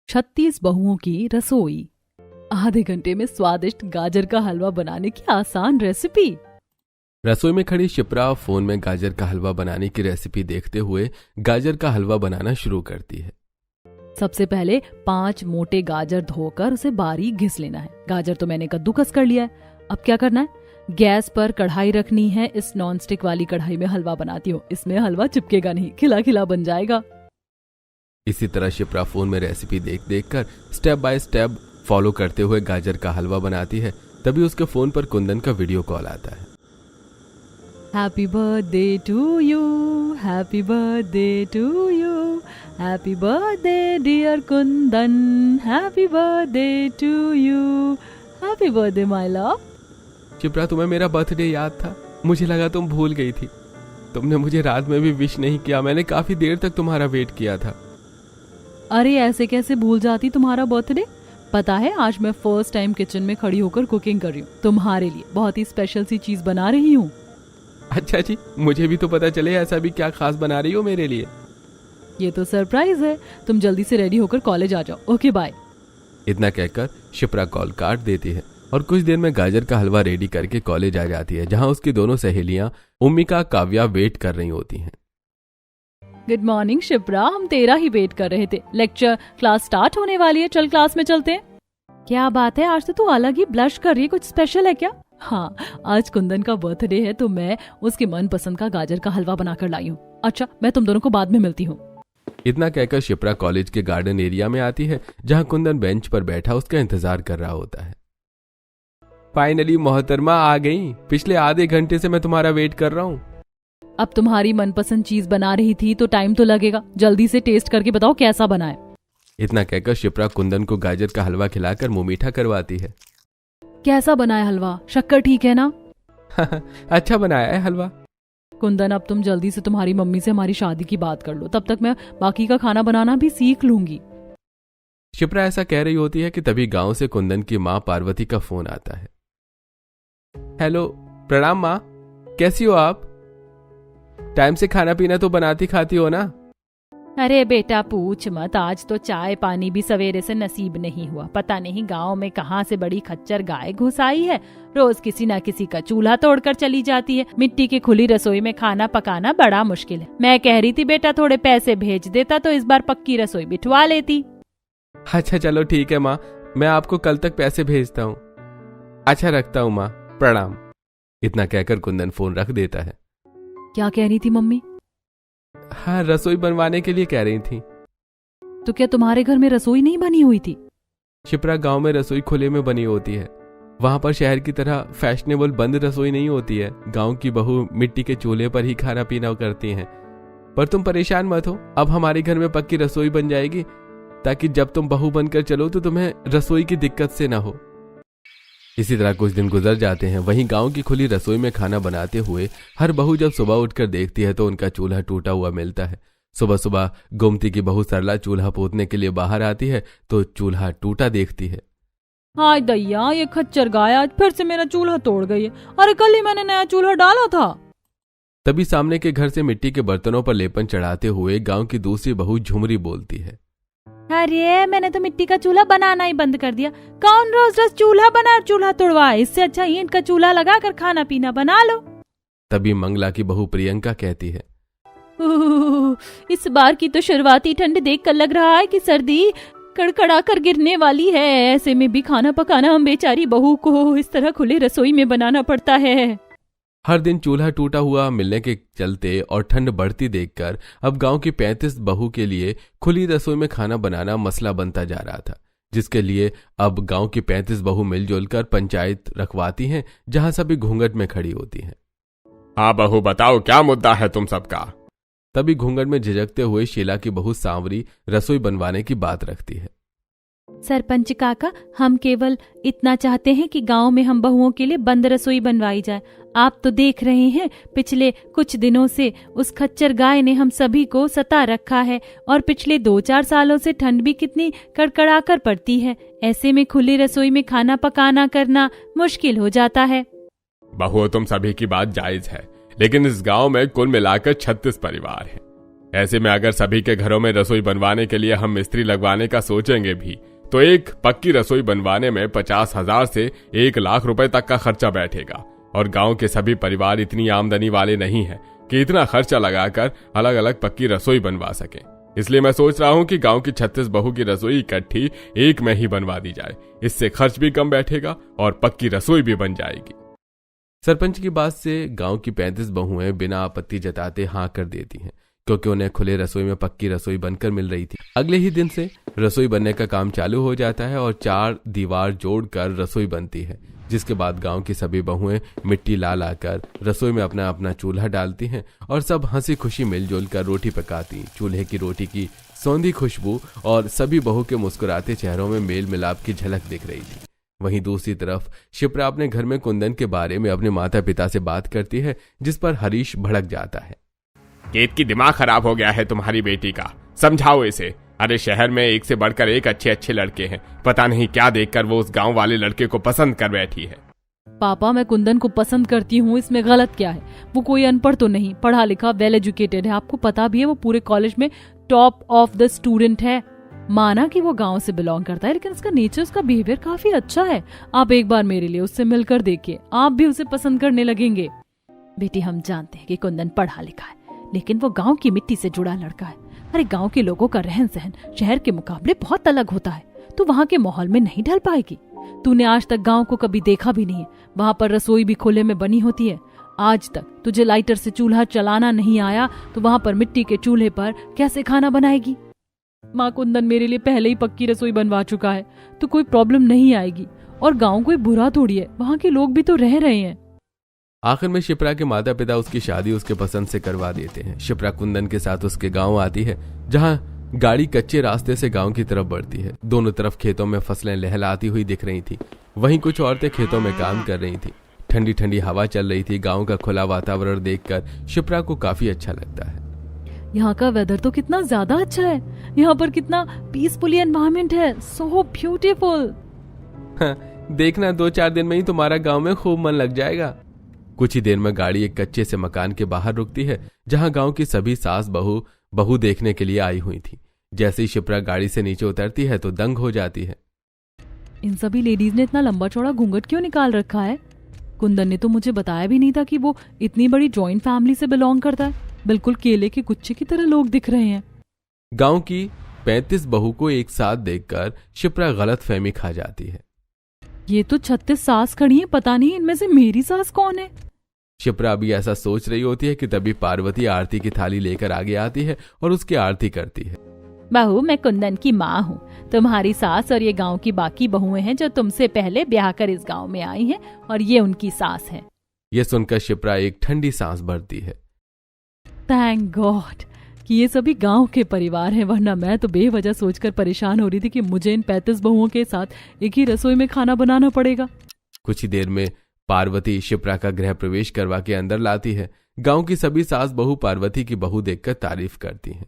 36 बहुओं की रसोई। आधे घंटे में स्वादिष्ट गाजर का हलवा बनाने की आसान रेसिपी। रसोई में खड़ी शिप्रा फोन में गाजर का हलवा बनाने की रेसिपी देखते हुए गाजर का हलवा बनाना शुरू करती है। सबसे पहले 5 मोटे गाजर धोकर उसे बारीक घिस लेना है। गाजर तो मैंने कद्दूकस कर लिया है। अब क्या करना है, गैस पर कढ़ाई रखनी है। इस नॉन स्टिक वाली कढ़ाई में हलवा बनाती हूँ, इसमें हलवा चिपकेगा नहीं, खिला खिला बन जाएगा। इसी तरह शिप्रा फोन में रेसिपी देख देख कर स्टेप बाय स्टेप फॉलो करते हुए गाजर का हलवा बनाती है। तभी उसके फोन पर कुंदन का वीडियो कॉल आता है। Happy birthday to you, happy birthday to you, happy birthday dear Kundan, happy birthday to you, happy birthday my love. Shipra, तुम्हें मेरा बर्थडे याद था? मुझे लगा तुम भूल गई थी। तुमने मुझे रात में भी विश नहीं किया। मैंने काफी देर तक तुम्हारा वेट किया था। अरे ऐसे कैसे भूल जाती तुम्हारा बर्थडे। पता है आज मैं फर्स्ट टाइम किचन में खड़ी होकर कुकिंग कर रही हूँ। तुम्हारे लिए बहुत ही स्पेशल सी चीज बना रही हूँ। अच्छा जी, मुझे भी तो पता चले ऐसा भी क्या खास बना रही हो मेरे लिए। ये तो सरप्राइज है। तुम जल्दी से रेडी होकर कॉलेज आ जाओ। Okay bye. इतना कहकर शिप्रा कॉल काट देती है और कुछ देर में गाजर का हलवा रेडी करके कॉलेज आ जाती है, जहां उसकी दोनों सहेलियां उम्मिका काव्या वेट कर रही होती हैं। गुड मॉर्निंग शिप्रा, हम तेरा ही वेट कर रहे थे। लेक्चर क्लास स्टार्ट होने वाली है, चल क्लास में चलते हैं। क्या बात है, आज तो तू अलग ही ब्लश कर रही है, कुछ स्पेशल है क्या? हाँ, आज कुंदन का बर्थडे है तो मैं उसके मनपसंद का गाजर का हलवा बनाकर लाई हूँ। अच्छा, मैं तुम दोनों को बाद में मिलती हूँ। इतना कहकर शिप्रा कॉलेज के गार्डन एरिया में आती है, जहां कुंदन बेंच पर बैठा उसका इंतजार कर रहा होता है। फाइनली मोहतरमा आ गई। पिछले आधे घंटे से मैं तुम्हारा वेट कर रहा हूँ। अब तुम्हारी मनपसंद चीज बना रही थी तो टाइम तो लगेगा। जल्दी से टेस्ट करके बताओ कैसा बना है। इतना कहकर शिप्रा कुंदन को गाजर का हलवा खिलाकर मुंह मीठा करवाती है। कैसा बना है हलवा? शक्कर ठीक है ना? अच्छा बनाया है हलवा। कुंदन, अब तुम जल्दी से तुम्हारी मम्मी से हमारी शादी की बात कर लो, तब तक मैं बाकी का खाना बनाना भी सीख लूंगी। शिप्रा ऐसा कह रही होती है कि तभी गांव से कुंदन की माँ पार्वती का फोन आता है। हेलो, प्रणाम माँ, कैसी हो आप? टाइम से खाना पीना तो बनाती खाती हो ना? अरे बेटा पूछ मत, आज तो चाय पानी भी सवेरे से नसीब नहीं हुआ। पता नहीं गांव में कहां से बड़ी खच्चर गाय घुस आई है। रोज किसी ना किसी का चूल्हा तोड़कर चली जाती है। मिट्टी की खुली रसोई में खाना पकाना बड़ा मुश्किल है। मैं कह रही थी बेटा थोड़े पैसे भेज देता तो इस बार पक्की रसोई बिठवा लेती। अच्छा चलो ठीक है माँ, मैं आपको कल तक पैसे भेजता हूँ। अच्छा रखता हूँ माँ, प्रणाम। इतना कहकर कुंदन फोन रख देता है। क्या कह रही थी मम्मी? हाँ, रसोई बनवाने के लिए कह रही थी। तो क्या तुम्हारे घर में रसोई नहीं बनी हुई थी? शिप्रा, गांव में रसोई खुले में बनी होती है। वहां पर शहर की तरह फैशनेबल बंद रसोई नहीं होती है। गांव की बहू मिट्टी के चूल्हे पर ही खाना पीना करती हैं। पर तुम परेशान मत हो, अब हमारे घर में पक्की रसोई बन जाएगी, ताकि जब तुम बहू बनकर चलो तो तुम्हें रसोई की दिक्कत से ना हो। इसी तरह कुछ दिन गुजर जाते हैं। वहीं गांव की खुली रसोई में खाना बनाते हुए हर बहू जब सुबह उठकर देखती है तो उनका चूल्हा टूटा हुआ मिलता है। सुबह सुबह गोमती की बहू सरला चूल्हा पोतने के लिए बाहर आती है तो चूल्हा टूटा देखती है। हाय दैया, ये खच्चर गाय आज फिर से मेरा चूल्हा तोड़ गई है। अरे कल ही मैंने नया चूल्हा डाला था। तभी सामने के घर से मिट्टी के बर्तनों पर लेपन चढ़ाते हुए गांव की दूसरी बहू झुमरी बोलती है। अरे मैंने तो मिट्टी का चूल्हा बनाना ही बंद कर दिया। कौन रोज रोज चूल्हा बना चूल्हा तोड़वाए, इससे अच्छा ईंट का चूल्हा लगाकर खाना पीना बना लो। तभी मंगला की बहू प्रियंका कहती है, इस बार की तो शुरुआती ठंड देखकर लग रहा है कि सर्दी कड़कड़ा कर गिरने वाली है। ऐसे में भी खाना पकाना हम बेचारी बहू को इस तरह खुले रसोई में बनाना पड़ता है। हर दिन चूल्हा टूटा हुआ मिलने के चलते और ठंड बढ़ती देखकर अब गांव की 35 बहू के लिए खुली रसोई में खाना बनाना मसला बनता जा रहा था, जिसके लिए अब गांव की 35 बहू मिलजुल कर पंचायत रखवाती हैं, जहां सभी घूंघट में खड़ी होती हैं। हाँ बहू, बताओ क्या मुद्दा है तुम सबका? तभी घूंघट में झिझकते हुए शीला की बहू सांवरी रसोई बनवाने की बात रखती है। सरपंच काका, हम केवल इतना चाहते हैं कि गांव में हम बहुओं के लिए बंद रसोई बनवाई जाए। आप तो देख रहे हैं पिछले कुछ दिनों से उस खच्चर गाय ने हम सभी को सता रखा है और पिछले 2-4 सालों से ठंड भी कितनी कड़कड़ा कर पड़ती है। ऐसे में खुली रसोई में खाना पकाना करना मुश्किल हो जाता है। बहू, तुम सभी की बात जायज है, लेकिन इस गांव में कुल मिलाकर 36 परिवार हैं। ऐसे में अगर सभी के घरों में रसोई बनवाने के लिए हम मिस्त्री लगवाने का सोचेंगे भी तो एक पक्की रसोई बनवाने में 50,000 से 1,00,000 रुपए तक का खर्चा बैठेगा। और गांव के सभी परिवार इतनी आमदनी वाले नहीं हैं कि इतना खर्चा लगाकर अलग अलग पक्की रसोई बनवा सकें। इसलिए मैं सोच रहा हूं कि गांव की 36 बहू की रसोई इकट्ठी एक में ही बनवा दी जाए। इससे खर्च भी कम बैठेगा और पक्की रसोई भी बन जाएगी। सरपंच की बात से गांव की 35 बहुएं बिना आपत्ति जताते हाँ कर देती हैं, क्योंकि उन्हें खुले रसोई में पक्की रसोई बनकर मिल रही थी। अगले ही दिन से रसोई बनने का काम चालू हो जाता है और 4 दीवार जोड़कर रसोई बनती है, जिसके बाद गांव की सभी बहुएं मिट्टी ला लाकर रसोई में अपना अपना चूल्हा डालती हैं और सब हंसी खुशी मिलजुल कर रोटी पकाती। चूल्हे की रोटी की सौंधी खुशबू और सभी बहू के मुस्कुराते चेहरों में मेल मिलाप की झलक दिख रही थी। वहीं दूसरी तरफ शिप्रा अपने घर में कुंदन के बारे में अपने माता पिता से बात करती है, जिस पर हरीश भड़क जाता है। केत की दिमाग खराब हो गया है तुम्हारी बेटी का, समझाओ इसे। अरे शहर में एक से बढ़कर एक अच्छे अच्छे लड़के हैं, पता नहीं क्या देखकर वो उस गांव वाले लड़के को पसंद कर बैठी है। पापा, मैं कुंदन को पसंद करती हूँ, इसमें गलत क्या है? वो कोई अनपढ़ तो नहीं, पढ़ा लिखा वेल एजुकेटेड है। आपको पता भी है वो पूरे कॉलेज में टॉप ऑफ द स्टूडेंट है। माना कि वो गांव से बिलोंग करता है, लेकिन उसका नेचर, उसका बिहेवियर काफी अच्छा है। आप एक बार मेरे लिए उससे मिलकर देखिए, आप भी उसे पसंद करने लगेंगे। बेटी, हम जानते हैं कि कुंदन पढ़ा लिखा है, लेकिन वो गांव की मिट्टी से जुड़ा लड़का है। अरे गांव के लोगों का रहन सहन शहर के मुकाबले बहुत अलग होता है, तो वहाँ के माहौल में नहीं ढल पाएगी। तूने आज तक गांव को कभी देखा भी नहीं है, वहाँ पर रसोई भी खुले में बनी होती है। आज तक तुझे लाइटर से चूल्हा चलाना नहीं आया, तो वहाँ पर मिट्टी के चूल्हे पर कैसे खाना बनाएगी? माँ, कुंदन मेरे लिए पहले ही पक्की रसोई बनवा चुका है, तो कोई प्रॉब्लम नहीं आएगी। और गांव कोई बुरा थोड़ी है, वहाँ के लोग भी तो रह रहे हैं। आखिर में शिप्रा के माता पिता उसकी शादी उसके पसंद से करवा देते हैं। शिप्रा कुंदन के साथ उसके गांव आती है, जहां गाड़ी कच्चे रास्ते से गांव की तरफ बढ़ती है। दोनों तरफ खेतों में फसलें लहलाती हुई दिख रही थी। वहीं कुछ औरतें खेतों में काम कर रही थी। ठंडी ठंडी हवा चल रही थी। गांव का खुला वातावरण देखकर शिप्रा को काफी अच्छा लगता है। यहाँ का वेदर तो कितना ज्यादा अच्छा है, यहाँ पर कितना पीसफुली एनवायरनमेंट है, सो ब्यूटीफुल। देखना 2-4 दिन में ही तुम्हारा गांव में खूब मन लग जाएगा। कुछ ही देर में गाड़ी एक कच्चे से मकान के बाहर रुकती है, जहां गांव की सभी सास बहू देखने के लिए आई हुई थी। जैसे ही शिप्रा गाड़ी से नीचे उतरती है तो दंग हो जाती है। इन सभी लेडीज ने इतना लंबा चौड़ा घूंघट क्यों निकाल रखा है? कुंदन ने तो मुझे बताया भी नहीं था कि वो इतनी बड़ी जॉइंट फैमिली से बिलोंग करता है। बिल्कुल केले के गुच्छे की तरह लोग दिख रहे हैं। गांव की 35 बहू को एक साथ देखकर शिप्रा गलतफहमी खा जाती है। ये तो 36 सास खड़ी हैं, पता नहीं इनमें से मेरी सास कौन है। शिप्रा अभी ऐसा सोच रही होती है कि तभी पार्वती आरती की थाली लेकर आगे आती है और उसकी आरती करती है। बहू, मैं कुंदन की माँ हूँ। तुम्हारी सास और ये गांव की बाकी बहुएं हैं जो तुमसे पहले ब्याह कर इस गांव में आई हैं, और ये उनकी सास है। ये सुनकर शिप्रा एक ठंडी सांस भरती है। थैंक गॉड कि ये सभी गांव के परिवार हैं, वरना मैं तो बेवजह सोचकर परेशान हो रही थी कि मुझे इन 35 बहुओं के साथ एक ही रसोई में खाना बनाना पड़ेगा। कुछ ही देर में पार्वती शिप्रा का गृह प्रवेश करवा के अंदर लाती है। गांव की सभी सास बहू पार्वती की बहू देखकर तारीफ करती हैं।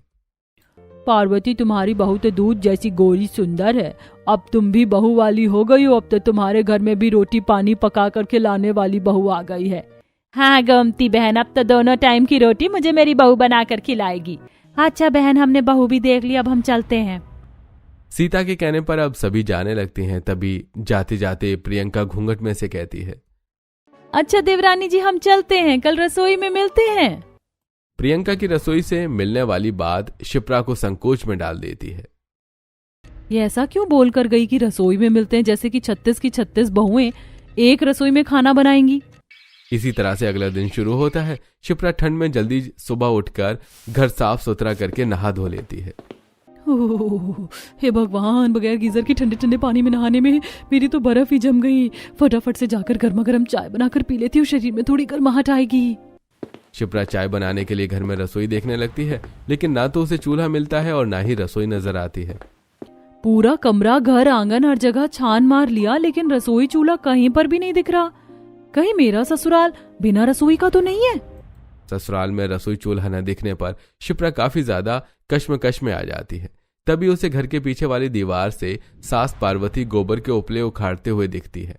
पार्वती, तुम्हारी बहू तो दूध जैसी गोरी सुंदर है। अब तुम भी बहू वाली हो गई हो। अब तो तुम्हारे घर में भी रोटी पानी पका कर खिलाने वाली बहू आ गई है। हाँ गोमती बहन, अब तो दोनों टाइम की रोटी मुझे मेरी बहू बनाकर खिलाएगी। अच्छा बहन, हमने बहू भी देख ली, अब हम चलते हैं। सीता के कहने पर अब सभी जाने लगती हैं। तभी जाते जाते प्रियंका घूंघट में से कहती है, अच्छा देवरानी जी, हम चलते हैं, कल रसोई में मिलते हैं। प्रियंका की रसोई से मिलने वाली बात शिप्रा को संकोच में डाल देती है। ये ऐसा क्यों बोल कर गई कि रसोई में मिलते हैं, जैसे कि 36 की 36 बहुएं एक रसोई में खाना बनाएंगी। इसी तरह से अगला दिन शुरू होता है। शिप्रा ठंड में जल्दी सुबह उठकर घर साफ सुथरा करके नहा धो लेती है। हे भगवान, बगैर गीजर के ठंडे ठंडे पानी में नहाने में मेरी तो बर्फ ही जम गई। फटाफट से जाकर गर्मा गर्म चाय बनाकर पी लेती हूँ, शरीर में थोड़ी गर्माहट आएगी। शिप्रा चाय बनाने के लिए घर में रसोई देखने लगती है, लेकिन ना तो उसे चूल्हा मिलता है और ना ही रसोई नजर आती है। पूरा कमरा, घर, आंगन, हर जगह छान मार लिया, लेकिन रसोई चूल्हा कहीं पर भी नहीं दिख रहा। कहीं मेरा ससुराल बिना रसोई का तो नहीं है? ससुराल में रसोई चूल्हा न दिखने पर शिप्रा काफी ज्यादा कश्मकश में आ जाती है। तभी उसे घर के पीछे वाली दीवार से सास पार्वती गोबर के उपले उखाड़ते हुए दिखती है।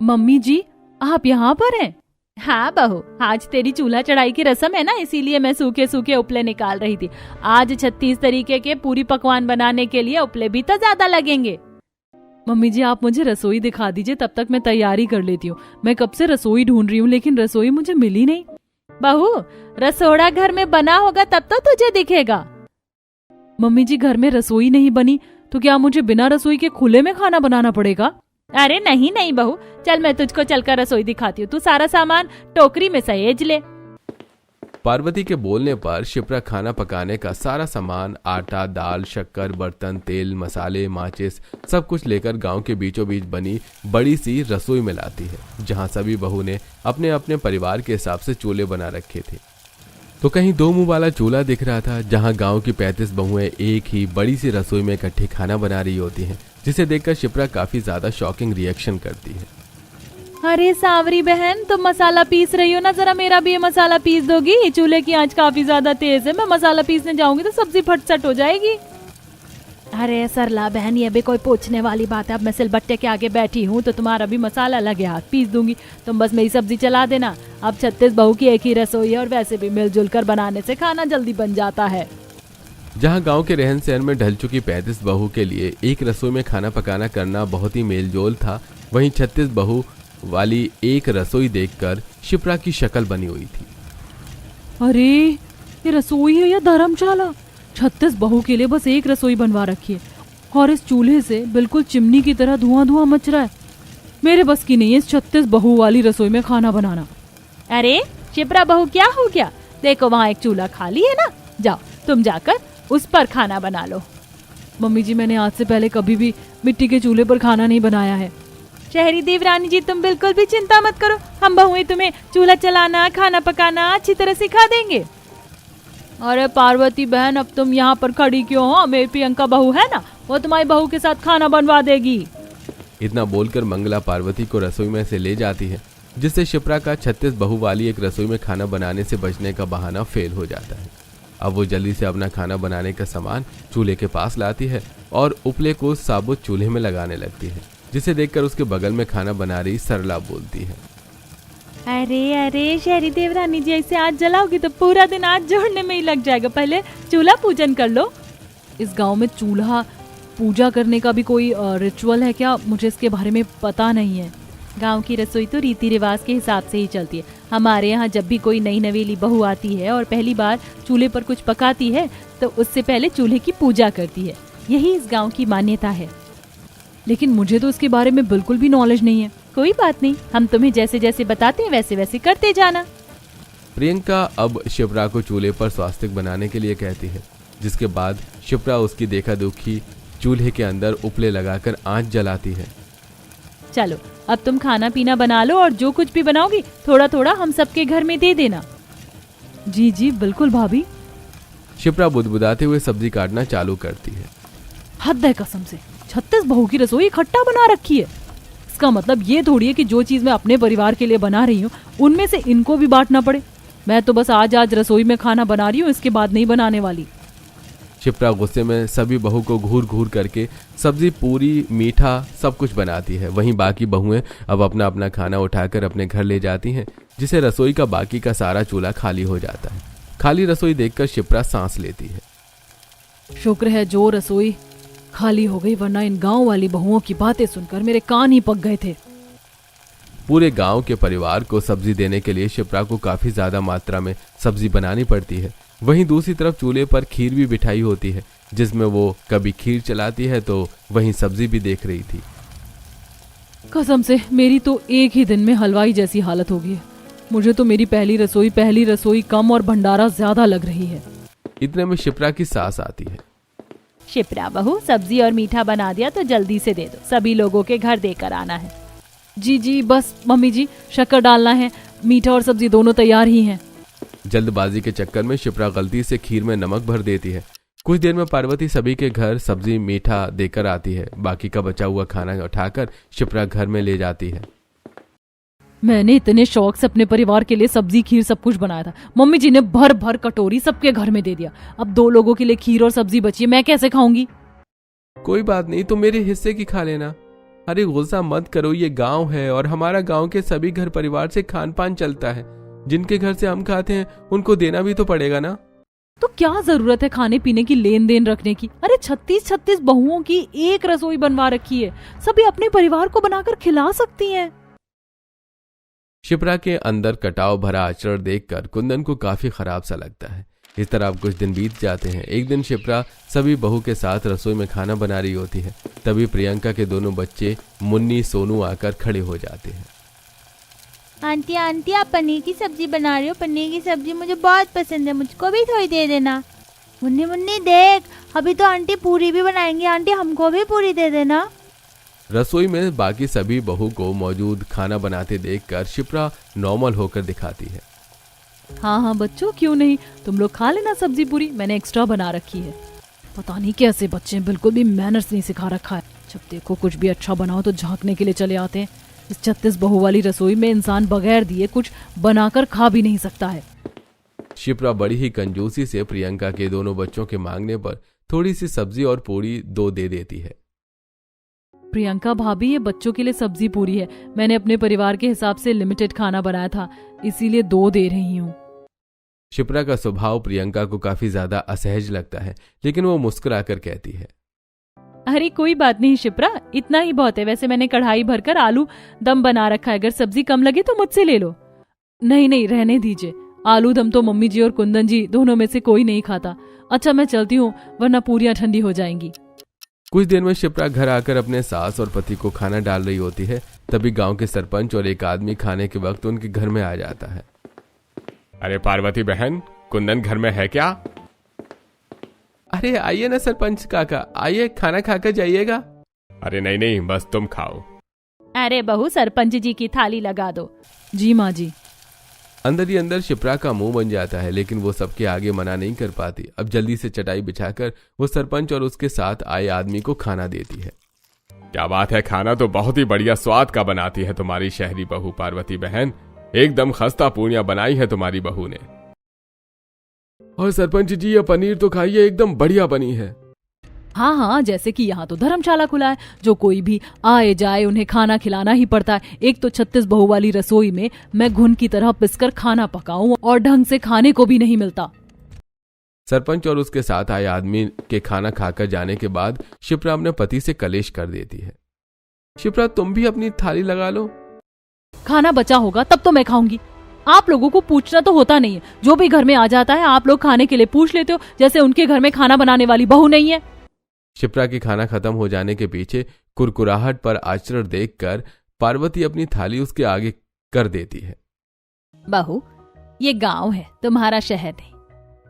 मम्मी जी, आप यहाँ पर हैं? हाँ बहू, आज तेरी चूल्हा चढ़ाई की रस्म है ना, इसीलिए मैं सूखे सूखे उपले निकाल रही थी। आज 36 तरीके के पूरी पकवान बनाने के लिए उपले भी तो ज्यादा लगेंगे। मम्मी जी आप मुझे रसोई दिखा दीजिए, तब तक मैं तैयारी कर लेती हूँ। मैं कब से रसोई ढूंढ रही हूँ लेकिन रसोई मुझे मिली नहीं। बहू, रसोड़ा घर में बना होगा तब तो तुझे दिखेगा। मम्मी जी घर में रसोई नहीं बनी तो क्या मुझे बिना रसोई के खुले में खाना बनाना पड़ेगा? अरे नहीं नहीं बहू, चल मैं तुझको चलकर रसोई दिखाती हूँ। तू सारा सामान टोकरी में सहेज ले। पार्वती के बोलने पर शिप्रा खाना पकाने का सारा सामान, आटा, दाल, शक्कर, बर्तन, तेल, मसाले, माचिस सब कुछ लेकर गांव के बीचों बीच बनी बड़ी सी रसोई में लाती है, जहां सभी बहू ने अपने अपने परिवार के हिसाब से चूल्हे बना रखे थे। तो कहीं 2 मुंह वाला चूल्हा दिख रहा था, जहां गांव की 35 बहुएं एक ही बड़ी सी रसोई में इकट्ठे खाना बना रही होती हैं, जिसे देखकर शिप्रा काफी ज्यादा शॉकिंग रिएक्शन करती है। अरे सावरी बहन, तुम मसाला पीस रही हो ना, जरा मेरा भी ये मसाला पीस दोगी? चूल्हे की आंच काफी ज्यादा तेज है, मैं मसाला पीसने जाऊंगी तो सब्जी फटसट हो जाएगी। अरे सरला बहन, ये भी कोई पूछने वाली बात है? अब मैं सिलबट्टे के आगे बैठी हूँ तो तुम्हारा भी मसाला लगे हाथ पीस दूंगी। तुम बस मेरी सब्जी चला देना। अब 36 बहू की एक ही रसोई है और वैसे भी मिलजुल कर बनाने से खाना जल्दी बन जाता है। जहां गांव के रहन सहन में ढल चुकी 35 बहू के लिए एक रसोई में खाना पकाना करना बहुत ही मेलजोल था, वहीं 36 बहू वाली एक रसोई देखकर शिप्रा की शक्ल बनी हुई थी। अरे ये रसोई है या धर्मशाला? 36 बहू के लिए बस एक रसोई बनवा रखी है और इस चूल्हे से बिल्कुल चिमनी की तरह धुआं धुआं मच रहा है। मेरे बस की नहीं है इस 36 बहू वाली रसोई में खाना बनाना। अरे शिप्रा बहू, क्या हो गया? देखो वहाँ एक चूल्हा खाली है ना, जाओ तुम जाकर उस पर खाना बना लो। मम्मी जी मैंने आज से पहले कभी भी मिट्टी के चूल्हे पर खाना नहीं बनाया है। शहरी देवरानी जी तुम बिल्कुल भी चिंता मत करो, हम बहुएं तुम्हें चूल्हा चलाना, खाना पकाना अच्छी तरह सिखा देंगे। अरे पार्वती बहन, अब तुम यहाँ पर खड़ी क्यों हो? मेरी प्रियंका बहू है ना, वो तुम्हारी बहू के साथ खाना बनवा देगी। इतना बोलकर मंगला पार्वती को रसोई में से ले जाती है, जिससे शिप्रा का 36 बहू वाली एक रसोई में खाना बनाने से बचने का बहाना फेल हो जाता है। अब वो जल्दी से अपना खाना बनाने का सामान चूल्हे के पास लाती है और उपले को साबुत चूल्हे में लगाने लगती है, जिसे देखकर उसके बगल में खाना बना रही सरला बोलती है, अरे अरे शहरी देवरानी जी, ऐसे आज जलाओगी तो पूरा दिन आज जोड़ने में ही लग जाएगा। पहले चूल्हा पूजन कर लो। इस गांव में चूल्हा पूजा करने का भी कोई रिचुअल है क्या? मुझे इसके बारे में पता नहीं है। गांव की रसोई तो रीति रिवाज के हिसाब से ही चलती है। हमारे यहाँ जब भी कोई नई नवेली बहू आती है और पहली बार चूल्हे पर कुछ पकाती है तो उससे पहले चूल्हे की पूजा करती है। यही इस गांव की मान्यता है। लेकिन मुझे तो इसके बारे में बिल्कुल भी नॉलेज नहीं है। कोई बात नहीं, हम तुम्हें जैसे जैसे बताते हैं वैसे वैसे करते जाना। प्रियंका अब शिप्रा को चूल्हे पर स्वास्तिक बनाने के लिए कहती है, जिसके बाद शिप्रा उसकी देखा दुखी चूल्हे के अंदर उपले लगाकर आंच जलाती है। चलो अब तुम खाना पीना बना लो और जो कुछ भी बनाओगी थोड़ा थोड़ा हम सबके घर में दे देना। जी जी बिल्कुल भाभी। शिप्रा बुदबुदाते हुए सब्जी काटना चालू करती है। हद है कसम से, 36 बहू की रसोई इकट्ठा बना रखी है। इसका मतलब ये थोड़ी है कि जो चीज मैं अपने परिवार के लिए बना रही हूँ उनमें से इनको भी बांटना पड़े। मैं तो बस आज रसोई में खाना बना रही हूँ, इसके बाद नहीं बनाने वाली। शिप्रा गुस्से में सभी बहू को घूर घूर करके सब्जी, पूरी, मीठा सब कुछ बनाती है। वहीं बाकी बहुएं अब अपना अपना खाना उठाकर अपने घर ले जाती हैं, जिसे रसोई का बाकी का सारा चूल्हा खाली हो जाता है। खाली रसोई देखकर शिप्रा सांस लेती है। शुक्र है जो रसोई खाली हो गई, वरना इन गांव वाली बहुओं की बातें सुनकर मेरे कान ही पक गए थे। पूरे गांव के परिवार को सब्जी देने के लिए शिप्रा को काफी ज्यादा मात्रा में सब्जी बनानी पड़ती है। वहीं दूसरी तरफ चूल्हे पर खीर भी बिठाई होती है, जिसमें वो कभी खीर चलाती है तो वहीं सब्जी भी देख रही थी। कसम से मेरी तो एक ही दिन में हलवाई जैसी हालत हो गई है। मुझे तो मेरी पहली रसोई कम और भंडारा ज्यादा लग रही है। इतने में शिप्रा की सास आती है। शिप्रा बहू, सब्जी और मीठा बना दिया तो जल्दी से दे दो, सभी लोगों के घर देकर आना है। जी जी बस मम्मी जी, शक्कर डालना है, मीठा और सब्जी दोनों तैयार ही हैं। जल्दबाजी के चक्कर में शिप्रा गलती से खीर में नमक भर देती है। कुछ देर में पार्वती सभी के घर सब्जी, मीठा देकर आती है। बाकी का बचा हुआ खाना उठाकर शिप्रा घर में ले जाती है। मैंने इतने शौक से अपने परिवार के लिए सब्जी, खीर सब कुछ बनाया था। मम्मी जी ने भर भर कटोरी सबके घर में दे दिया। अब 2 लोगों के लिए खीर और सब्जी बची है, मैं कैसे खाऊंगी? कोई बात नहीं, तुम मेरे हिस्से की खा लेना। अरे गुस्सा मत करो, ये गांव है और हमारा गांव के सभी घर परिवार से खान पान चलता है। जिनके घर से हम खाते हैं उनको देना भी तो पड़ेगा ना। तो क्या जरूरत है खाने पीने की लेन देन रखने की? अरे 36 बहुओं की एक रसोई बनवा रखी है, सभी अपने परिवार को बनाकर खिला सकती हैं। शिप्रा के अंदर कटाव भरा आचरण देखकर कुंदन को काफी खराब सा लगता है। इस तरह अब कुछ दिन बीत जाते हैं। एक दिन शिप्रा सभी बहू के साथ रसोई में खाना बना रही होती है। तभी प्रियंका के दोनों बच्चे मुन्नी सोनू आकर खड़े हो जाते हैं। आंटी आंटी, आप पनीर की सब्जी बना रहे हो? पनीर की सब्जी मुझे बहुत पसंद है, मुझको भी थोड़ी दे देना। मुन्नी मुन्नी देख, अभी तो आंटी पूरी भी बनाएंगी, आंटी हमको भी पूरी दे देना। रसोई में बाकी सभी बहू को मौजूद खाना बनाते देखकर शिप्रा नॉर्मल होकर दिखाती है। हाँ बच्चों, क्यों नहीं, तुम लोग खा लेना सब्जी पूरी, मैंने एक्स्ट्रा बना रखी है। पता नहीं कैसे बच्चे, बिल्कुल भी मैनर्स नहीं सिखा रखा है। जब देखो कुछ भी अच्छा बनाओ तो झांकने के लिए चले आते हैं। इस 36 बहू वाली रसोई में इंसान बगैर दिए कुछ बनाकर खा भी नहीं सकता है। शिप्रा बड़ी ही कंजूसी से प्रियंका के दोनों बच्चों के मांगने पर थोड़ी सी सब्जी और पूरी 2 दे देती है। प्रियंका भाभी, ये बच्चों के लिए सब्जी पूरी है, मैंने अपने परिवार के हिसाब से लिमिटेड खाना बनाया था, इसीलिए 2 दे रही हूँ। शिप्रा का स्वभाव प्रियंका को काफी ज्यादा असहज लगता है, लेकिन वो मुस्कुराकर कहती है, अरे कोई बात नहीं शिप्रा, इतना ही बहुत है। वैसे मैंने कढ़ाई भरकर आलू दम बना रखा है, अगर सब्जी कम लगे तो मुझसे ले लो। नहीं रहने दीजिए, आलू दम तो मम्मी जी और कुंदन जी दोनों में से कोई नहीं खाता। अच्छा मैं चलती हूँ, वरना पूरियां ठंडी हो जाएंगी। कुछ देर में शिप्रा घर आकर अपने सास और पति को खाना डाल रही होती है। तभी गांव के सरपंच और एक आदमी खाने के वक्त उनके घर में आ जाता है। अरे पार्वती बहन, कुंदन घर में है क्या? अरे आइए ना सरपंच काका, आइए खाना खाकर जाइएगा। अरे नहीं, बस तुम खाओ। अरे बहू, सरपंच जी की थाली लगा दो। जी माँ जी। अंदर ही अंदर शिप्रा का मुंह बन जाता है, लेकिन वो सबके आगे मना नहीं कर पाती। अब जल्दी से चटाई बिछाकर वो सरपंच और उसके साथ आए आदमी को खाना देती है। क्या बात है, खाना तो बहुत ही बढ़िया स्वाद का बनाती है तुम्हारी शहरी बहू पार्वती बहन। एकदम खस्ता पूरियां बनाई है तुम्हारी बहू ने। और सरपंच जी, ये पनीर तो खाइए, एकदम बढ़िया बनी है। हाँ, जैसे कि यहाँ तो धर्मशाला खुला है, जो कोई भी आए जाए उन्हें खाना खिलाना ही पड़ता है। एक तो 36 बहू वाली रसोई में मैं घुन की तरह पिसकर खाना पकाऊं और ढंग से खाने को भी नहीं मिलता। सरपंच और उसके साथ आए आदमी के खाना खाकर जाने के बाद शिप्रा अपने पति से कलेश कर देती है। शिप्रा, तुम भी अपनी थाली लगा लो। खाना बचा होगा तब तो मैं खाऊंगी। आप लोगों को पूछना तो होता नहीं है, जो भी घर में आ जाता है आप लोग खाने के लिए पूछ लेते हो, जैसे उनके घर में खाना बनाने वाली बहू नहीं है। शिप्रा के खाना खत्म हो जाने के पीछे कुरकुराहट पर आचरण देखकर पार्वती अपनी थाली उसके आगे कर देती है। बहू, ये गांव है, तुम्हारा शहर नहीं।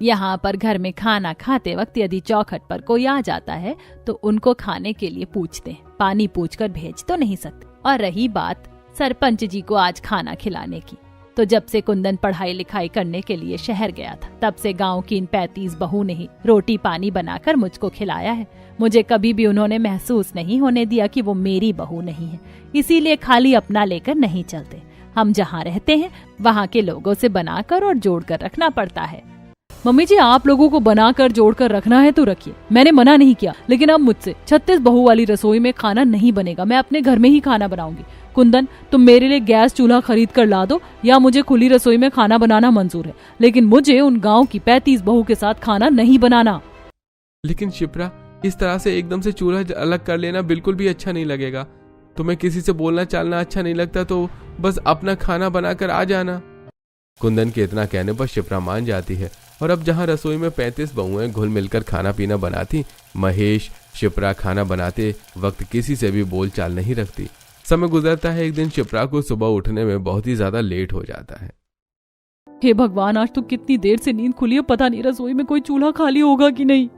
यहाँ पर घर में खाना खाते वक्त यदि चौखट पर कोई आ जाता है तो उनको खाने के लिए पूछते हैं, पानी पूछकर भेज तो नहीं सकते। और रही बात सरपंच जी को आज खाना खिलाने की, तो जब से कुंदन पढ़ाई लिखाई करने के लिए शहर गया था, तब से गांव की इन 35 बहू ने ही रोटी पानी बनाकर मुझको खिलाया है। मुझे कभी भी उन्होंने महसूस नहीं होने दिया कि वो मेरी बहू नहीं है। इसीलिए खाली अपना लेकर नहीं चलते। हम जहाँ रहते हैं वहाँ के लोगों से बनाकर और जोड़कर रखना पड़ता है। मम्मी जी, आप लोगों को बनाकर जोड़कर रखना है तो रखिए, मैंने मना नहीं किया, लेकिन अब मुझसे 36 बहू वाली रसोई में खाना नहीं बनेगा। मैं अपने घर में ही खाना बनाऊंगी। कुंदन, तुम मेरे लिए गैस चूल्हा खरीद कर ला दो, या मुझे खुली रसोई में खाना बनाना मंजूर है, लेकिन मुझे उन गांव की 35 बहू के साथ खाना नहीं बनाना। लेकिन शिप्रा, इस तरह से एकदम से चूल्हा अलग कर लेना बिल्कुल भी अच्छा नहीं लगेगा। तुम्हें किसी से बोलना चालना अच्छा नहीं लगता तो बस अपना खाना बनाकर आ जाना। कुंदन के इतना कहने पर शिप्रा मान जाती है और अब जहां रसोई में 35 बहुएं घुल मिलकर खाना पीना बनाती, महेश शिप्रा खाना बनाते वक्त किसी से भी बोलचाल नहीं रखती। समय गुजरता है। एक दिन शिप्रा को सुबह उठने में बहुत ही ज्यादा लेट हो जाता है। हे भगवान, आज तो कितनी देर से नींद खुली है, पता नहीं रसोई में कोई चूल्हा खाली होगा कि नहीं।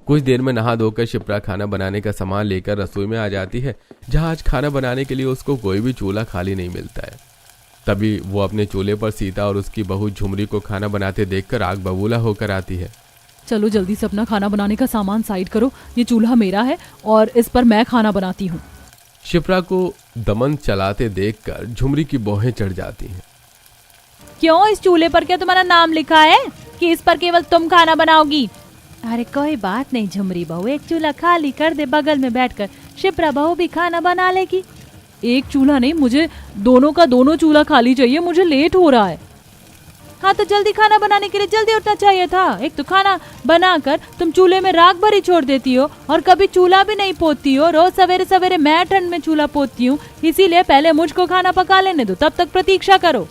कुछ देर में नहा धोकर शिप्रा खाना बनाने का सामान लेकर रसोई में आ जाती है, जहां आज खाना बनाने के लिए उसको कोई भी चूल्हा खाली नहीं मिलता है। तभी वो अपने चूल्हे पर सीता और उसकी बहू झुमरी को खाना बनाते देखकर आग बबूला होकर आती है। चलो जल्दी से अपना खाना बनाने का सामान साइड करो, ये चूल्हा मेरा है और इस पर मैं खाना बनाती हूँ। शिप्रा को दमन चलाते देखकर झुमरी की बौहें चढ़ जाती हैं। क्यों, इस चूल्हे पर क्या तुम्हारा नाम लिखा है कि इस पर केवल तुम खाना बनाओगी? अरे कोई बात नहीं झुमरी बहू, एक चूल्हा खाली कर दे, बगल में बैठकर शिप्रा बहू भी खाना बना लेगी। एक चूल्हा नहीं, मुझे दोनों का दोनों चूल्हा खाली चाहिए, मुझे लेट हो रहा है। हाँ तो जल्दी खाना बनाने के लिए जल्दी उठना चाहिए था। एक तो खाना बनाकर तुम चूल्हे में राख भरी छोड़ देती हो और कभी चूल्हा भी नहीं पोतती हो। रोज सवेरे सवेरे मैं ठंड में चूल्हा पोतती हूँ, इसीलिए पहले मुझको खाना पका लेने दो, तब तक प्रतीक्षा करो।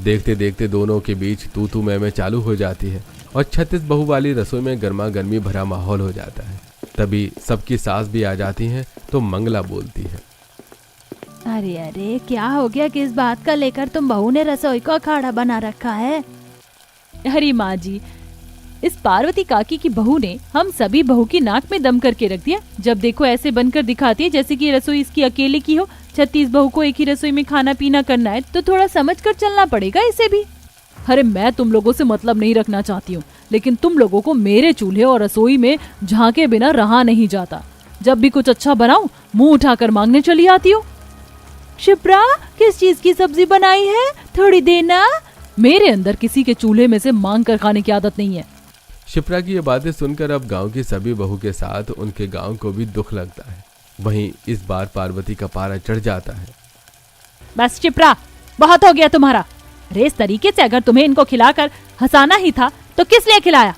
देखते देखते दोनों के बीच तू मैं चालू हो जाती है और 36 बहू वाली रसोई में गर्मा गर्मी भरा माहौल हो जाता है। तभी सबकी सास भी आ जाती है तो मंगला बोलती है, अरे अरे क्या हो गया, किस बात का लेकर तुम बहू ने रसोई को अखाड़ा बना रखा है? हरी माँ जी, इस पार्वती काकी की बहू ने हम सभी बहू की नाक में दम करके रख दिया। जब देखो ऐसे बनकर दिखाती है जैसे कि रसोई इसकी अकेले की हो। 36 बहू को एक ही रसोई में खाना पीना करना है तो थोड़ा समझ कर चलना पड़ेगा इसे भी। अरे मैं तुम लोगों से मतलब नहीं रखना चाहती हूँ, लेकिन तुम लोगों को मेरे चूल्हे और रसोई में झांके बिना रहा नहीं जाता। जब भी कुछ अच्छा बनाऊं मुंह उठाकर मांगने चली आती हो। शिप्रा, किस चीज की सब्जी बनाई है, थोड़ी देना। मेरे अंदर किसी के चूल्हे में से मांग कर खाने की आदत नहीं है। शिप्रा की ये बातें सुनकर अब गांव की सभी बहू के साथ उनके गांव को भी दुख लगता है। वहीं इस बार पार्वती का पारा चढ़ जाता है। बस शिप्रा, बहुत हो गया तुम्हारा। इस तरीके से अगर तुम्हें इनको खिलाकर हंसाना ही था तो किस लिए खिलाया?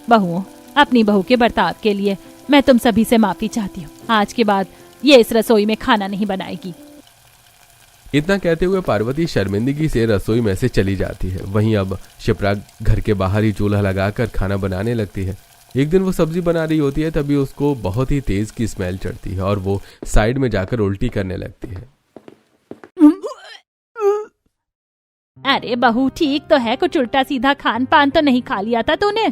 बहुओं, अपनी बहू के बर्ताव के लिए मैं तुम सभी से माफी चाहती हूँ। आज के बाद ये इस रसोई में खाना नहीं बनाएगी। इतना कहते हुए पार्वती शर्मिंदगी से रसोई में से चली जाती है। वहीं अब शिप्रा घर के बाहर ही चूल्हा लगाकर खाना बनाने लगती है। एक दिन वो सब्जी बना रही होती है, तभी उसको बहुत ही तेज की स्मेल चढ़ती है और वो साइड में जाकर उल्टी करने लगती है। अरे बहू, ठीक तो है, कुछ उल्टा सीधा खान पान तो नहीं खा लिया था तूने?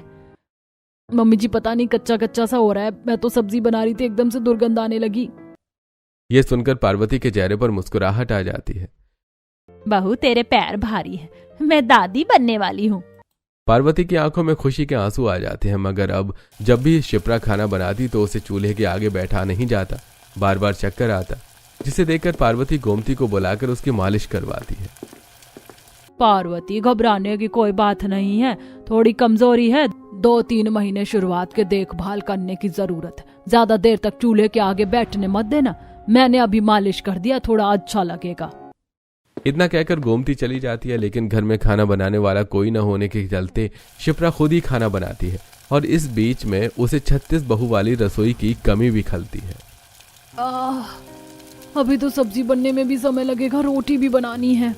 मम्मी जी पता नहीं कच्चा कच्चा सा हो रहा है, मैं तो सब्जी बना रही थी, एकदम से दुर्गंध आने लगी। ये सुनकर पार्वती के चेहरे पर मुस्कुराहट आ जाती है। बहू, तेरे पैर भारी है, मैं दादी बनने वाली हूँ। पार्वती की आंखों में खुशी के आंसू आ जाते हैं, मगर अब जब भी शिप्रा खाना बनाती तो उसे चूल्हे के आगे बैठा नहीं जाता, बार बार चक्कर आता, जिसे देखकर पार्वती गोमती को बुलाकर उसकी मालिश करवाती है। पार्वती, घबराने की कोई बात नहीं है, थोड़ी कमजोरी है, 2-3 महीने शुरुआत के देखभाल करने की जरूरत है। ज्यादा देर तक चूल्हे के आगे बैठने मत देना, मैंने अभी मालिश कर दिया, थोड़ा अच्छा लगेगा। इतना कहकर गोमती चली जाती है, लेकिन घर में खाना बनाने वाला कोई न होने के चलते शिप्रा खुद ही खाना बनाती है और इस बीच में उसे 36 बहू वाली रसोई की कमी भी खलती है। अभी तो सब्जी बनने में भी समय लगेगा, रोटी भी बनानी है।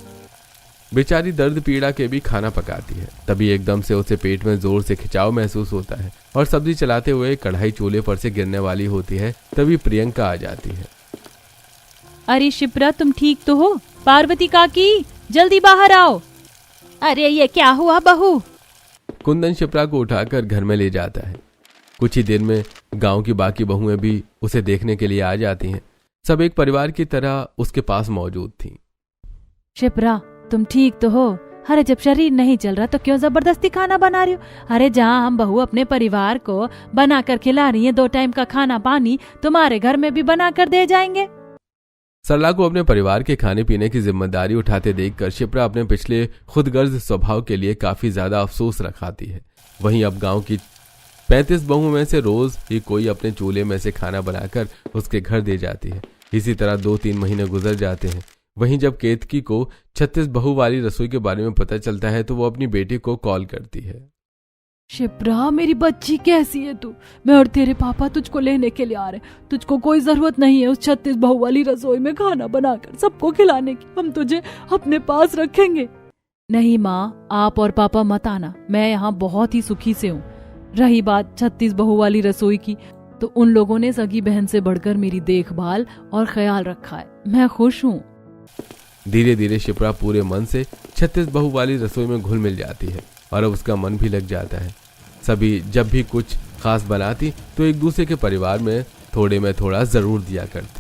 बेचारी दर्द पीड़ा के भी खाना पकाती है। तभी एकदम से उसे पेट में जोर से खिंचाव महसूस होता है और सब्जी चलाते हुए कढ़ाई चूल्हे पर से गिरने वाली होती है। तभी प्रियंका आ जाती है। अरे शिप्रा, तुम ठीक तो हो? पार्वती काकी, जल्दी बाहर आओ। अरे ये क्या हुआ बहू? कुंदन शिप्रा को उठाकर घर में ले जाता है। कुछ ही देर में गांव की बाकी बहुएं भी उसे देखने के लिए आ जाती हैं। सब एक परिवार की तरह उसके पास मौजूद थीं। शिप्रा, तुम ठीक तो हो? अरे जब शरीर नहीं चल रहा तो क्यों जबरदस्ती खाना बना रही हो? अरे जहाँ हम बहू अपने परिवार को बनाकर खिला रही हैं, 2 टाइम का खाना पानी तुम्हारे घर में भी बनाकर दे जाएंगे। सरला को अपने परिवार के खाने पीने की जिम्मेदारी उठाते देखकर शिप्रा अपने पिछले खुदगर्ज स्वभाव के लिए काफी ज्यादा अफसोस रखाती है। वहीं अब गांव की 35 बहुओं में से रोज ही कोई अपने चूल्हे में से खाना बनाकर उसके घर दे जाती है। इसी तरह 2-3 महीने गुजर जाते हैं। वहीं जब केतकी को 36 बहू वाली रसोई के बारे में पता चलता है तो वो अपनी बेटी को कॉल करती है। शिप्रा, मेरी बच्ची कैसी है तू? मैं और तेरे पापा तुझको लेने के लिए आ रहे। तुझको कोई जरूरत नहीं है उस 36 बहू वाली रसोई में खाना बनाकर सबको खिलाने की। हम तुझे अपने पास रखेंगे। नहीं माँ, आप और पापा मत आना, मैं यहाँ बहुत ही सुखी से हूँ। रही बात 36 बहू वाली रसोई की, तो उन लोगों ने सगी बहन से बढ़कर मेरी देखभाल और ख्याल रखा है। मैं खुश हूँ। धीरे धीरे शिप्रा पूरे मन से 36 बहू वाली रसोई में घुल मिल जाती है और अब उसका मन भी लग जाता है। सभी जब भी कुछ खास बनाती तो एक दूसरे के परिवार में थोड़े में थोड़ा जरूर दिया करती।